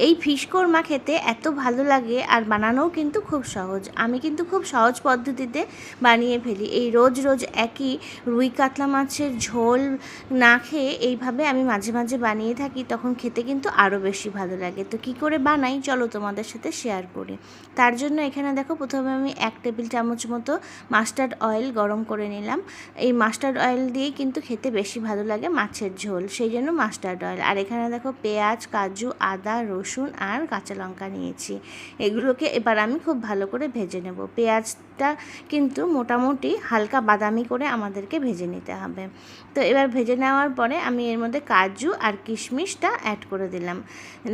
এই ফিশ কোরমা খেতে এত ভালো লাগে আর বানানোও কিন্তু খুব সহজ। আমি কিন্তু খুব সহজ পদ্ধতিতে বানিয়ে ফেলি। এই রোজ রোজ একই রুই কাতলা মাছের ঝোল না খেয়ে এইভাবে আমি মাঝে মাঝে বানিয়ে থাকি, তখন খেতে কিন্তু আরও বেশি ভালো লাগে। তো কী করে বানাই চলো তোমাদের সাথে শেয়ার করি। তার জন্য এখানে দেখো প্রথমে আমি 1 টেবিল চামচ মতো মাস্টার্ড অয়েল গরম করে নিলাম। এই মাস্টার্ড অয়েল দিয়েই কিন্তু খেতে বেশি ভালো লাগে মাছের ঝোল, সেই জন্য মাস্টার্ড অয়েল। আর এখানে দেখো পেঁয়াজ, কাজু, আদা, রসুন আর কাঁচা লঙ্কা নিয়েছি। এগুলোকে এবার আমি খুব ভালো করে ভেজে নেব। পেঁয়াজটা কিন্তু মোটামুটি হালকা বাদামি করে আমাদেরকে ভেজে নিতে হবে। তো এবার ভেজে নেওয়ার পরে আমি এর মধ্যে কাজু আর কিশমিশটা অ্যাড করে দিলাম।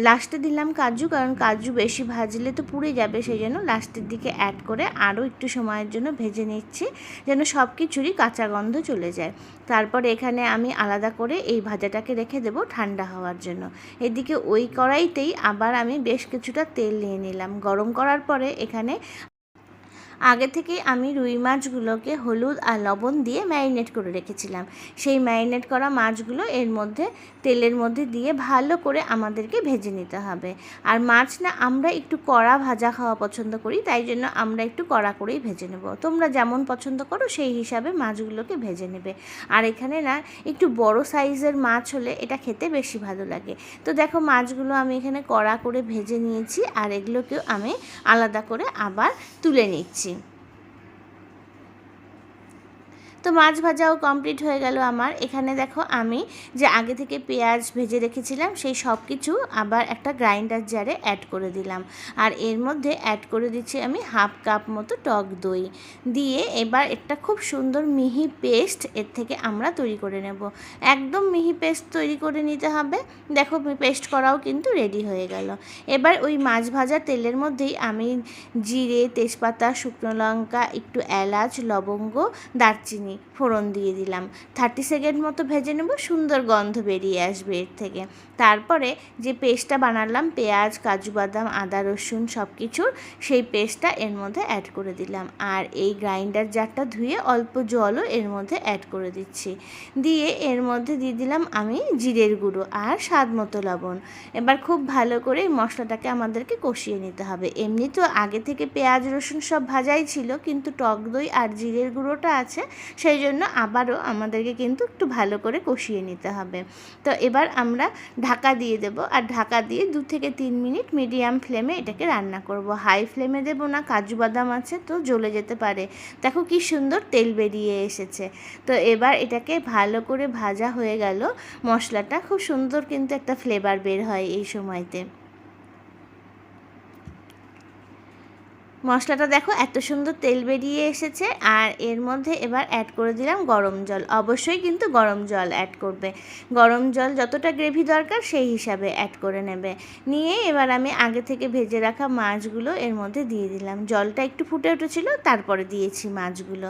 লাস্টে দিলাম কাজু, কারণ কাজু বেশি ভাজলে তো পুড়ে যাবে, সেই জন্য লাস্টের দিকে অ্যাড করে আরও একটু সময়ের জন্য ভেজে নিচ্ছি, যেন সব কিছুরই কাঁচা গন্ধ চলে যায়। তারপর এখানে আমি আলাদা করে এই ভাজাটাকে রেখে দেব ঠান্ডা হওয়ার জন্য। এদিকে ওই কড়াইতেই আবার আমি বেশ কিছুটা তেল নিয়ে নিলাম। গরম করার পরে এখানে আগে থেকেই আমি রুই মাছগুলোকে হলুদ আর লবণ দিয়ে ম্যারিনেট করে রেখেছিলাম। সেই ম্যারিনেট করা মাছগুলো এর মধ্যে তেলের মধ্যে দিয়ে ভালো করে আমাদেরকে ভেজে নিতে হবে। আর মাছ না আমরা একটু কড়া ভাজা খাওয়া পছন্দ করি, তাই জন্য আমরা একটু কড়া করেই ভেজে নেব। তোমরা যেমন পছন্দ করো সেই হিসাবে মাছগুলোকে ভেজে নেবে। আর এখানে না একটু বড় সাইজের মাছ হলে এটা খেতে বেশি ভালো লাগে। তো দেখো মাছগুলো আমি এখানে কড়া করে ভেজে নিয়েছি, আর এগুলোকেও আমি আলাদা করে আবার তুলে নিচ্ছি। তো মাছ ভাজাও কমপ্লিট হয়ে গেল আমার। এখানে দেখো আমি যে আগে থেকে পেঁয়াজ ভেজে রেখেছিলাম সেই সব কিছু আবার একটা গ্রাইন্ডার জারে অ্যাড করে দিলাম। আর এর মধ্যে অ্যাড করে দিচ্ছি আমি 1/2 কাপ মতো টক দই দিয়ে এবার একটা খুব সুন্দর মিহি পেস্ট এর থেকে আমরা তৈরি করে নেব। একদম মিহি পেস্ট তৈরি করে নিতে হবে। দেখো পেস্ট করাও কিন্তু রেডি হয়ে গেল। এবার ওই মাছ ভাজা তেলের মধ্যেই আমি জিরে, তেজপাতা, শুকনো লঙ্কা, একটু এলাচ, লবঙ্গ, দারচিনি ফোড়ন দিয়ে দিলাম। 30 সেকেন্ড মতো ভেজে নেব, সুন্দর গন্ধ বেরিয়ে আসবে এর থেকে। তারপরে যে পেস্টটা বানালাম পেঁয়াজ, কাজু বাদাম, আদা, রসুন সব কিছুর, সেই পেস্টটা এর মধ্যে অ্যাড করে দিলাম। আর এই গ্রাইন্ডার জারটা ধুয়ে অল্প জলও এর মধ্যে অ্যাড করে দিচ্ছি। দিয়ে এর মধ্যে দিয়ে দিলাম আমি জিরের গুঁড়ো আর স্বাদ মতো লবণ। এবার খুব ভালো করে মশলাটাকে আমাদেরকে কষিয়ে নিতে হবে। এমনি তো আগে থেকে পেঁয়াজ, রসুন সব ভাজাই ছিল, কিন্তু টক দই আর জিরের গুঁড়োটা আছে, সেই জন্য আবারও আমাদেরকে কিন্তু একটু ভালো করে কষিয়ে নিতে হবে। তো এবার আমরা ঢাকা দিয়ে দেব, আর ঢাকা দিয়ে 2 থেকে 3 মিনিট মিডিয়াম ফ্লেমে এটাকে রান্না করব। হাই ফ্লেমে দেব না, কাজু বাদাম আছে তো জ্বলে যেতে পারে। দেখো কি সুন্দর তেল বেরিয়ে এসেছে। তো এবার এটাকে ভালো করে ভাজা হয়ে গেল। মশলাটা খুব সুন্দর কিন্তু একটা ফ্লেভার বের হয় এই সময়তে। মশলাটা দেখো এত সুন্দর তেল বেরিয়ে এসেছে। আর এর মধ্যে এবার অ্যাড করে দিলাম গরম জল। অবশ্যই কিন্তু গরম জল অ্যাড করবে। গরম জল যতটা গ্রেভি দরকার সেই হিসাবে অ্যাড করে নেবে। নিয়ে এবার আমি আগে থেকে ভেজে রাখা মাছগুলো এর মধ্যে দিয়ে দিলাম। জলটা একটু ফুটে উঠেছিল, তারপরে দিয়েছি মাছগুলো।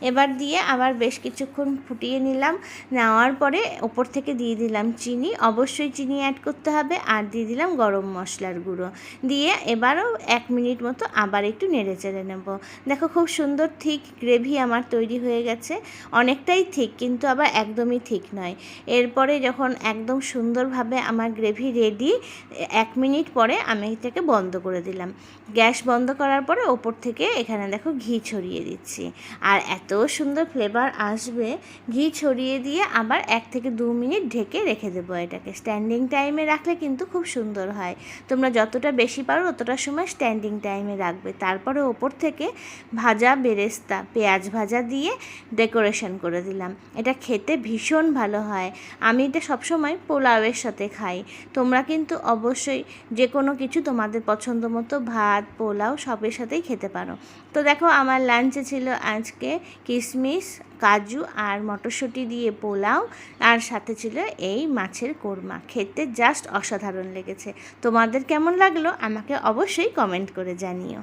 এবার দিয়ে আবার বেশ কিছুক্ষণ ফুটিয়ে নিলাম। নেওয়ার পরে ওপর থেকে দিয়ে দিলাম চিনি, অবশ্যই চিনি অ্যাড করতে হবে। আর দিয়ে দিলাম গরম মশলার গুঁড়ো দিয়ে এবারও 1 মিনিট মতো আবার একটু নেড়ে চেড়ে নেব। দেখো খুব সুন্দর থিক গ্রেভি আমার তৈরি হয়ে গেছে। অনেকটাই থিক, কিন্তু আবার একদমই থিক নয়। এরপরে যখন একদম সুন্দরভাবে আমার গ্রেভি রেডি, 1 মিনিট পরে আমি এটাকে বন্ধ করে দিলাম। গ্যাস বন্ধ করার পরে ওপর থেকে এখানে দেখো ঘি ছড়িয়ে দিচ্ছি। আর এত সুন্দর ফ্লেভার আসবে। ঘি ছড়িয়ে দিয়ে আবার 1 থেকে 2 মিনিট ঢেকে রেখে দেবো এটাকে। স্ট্যান্ডিং টাইমে রাখলে কিন্তু খুব সুন্দর হয়। তোমরা যতটা বেশি পারো ততটা সময় স্ট্যান্ডিং টাইমে রাখবে। তারপরে ওপর থেকে ভাজা বেরেস্তা, পেঁয়াজ ভাজা দিয়ে ডেকোরেশন করে দিলাম। এটা খেতে ভীষণ ভালো হয়। আমি এটা সবসময় পোলাওয়ের সাথে খাই। তোমরা কিন্তু অবশ্যই যে কোনো কিছু তোমাদের পছন্দ মতো ভাত, পোলাও সবের সাথেই খেতে পারো। তো দেখো আমার লাঞ্চে ছিল আজকে কিশমিশ, কাজু আর মটরশুঁটি দিয়ে পোলাও, আর সাথে ছিল এই মাছের কোরমা। খেতে জাস্ট অসাধারণ লেগেছে। তোমাদের কেমন লাগলো আমাকে অবশ্যই কমেন্ট করে জানিও।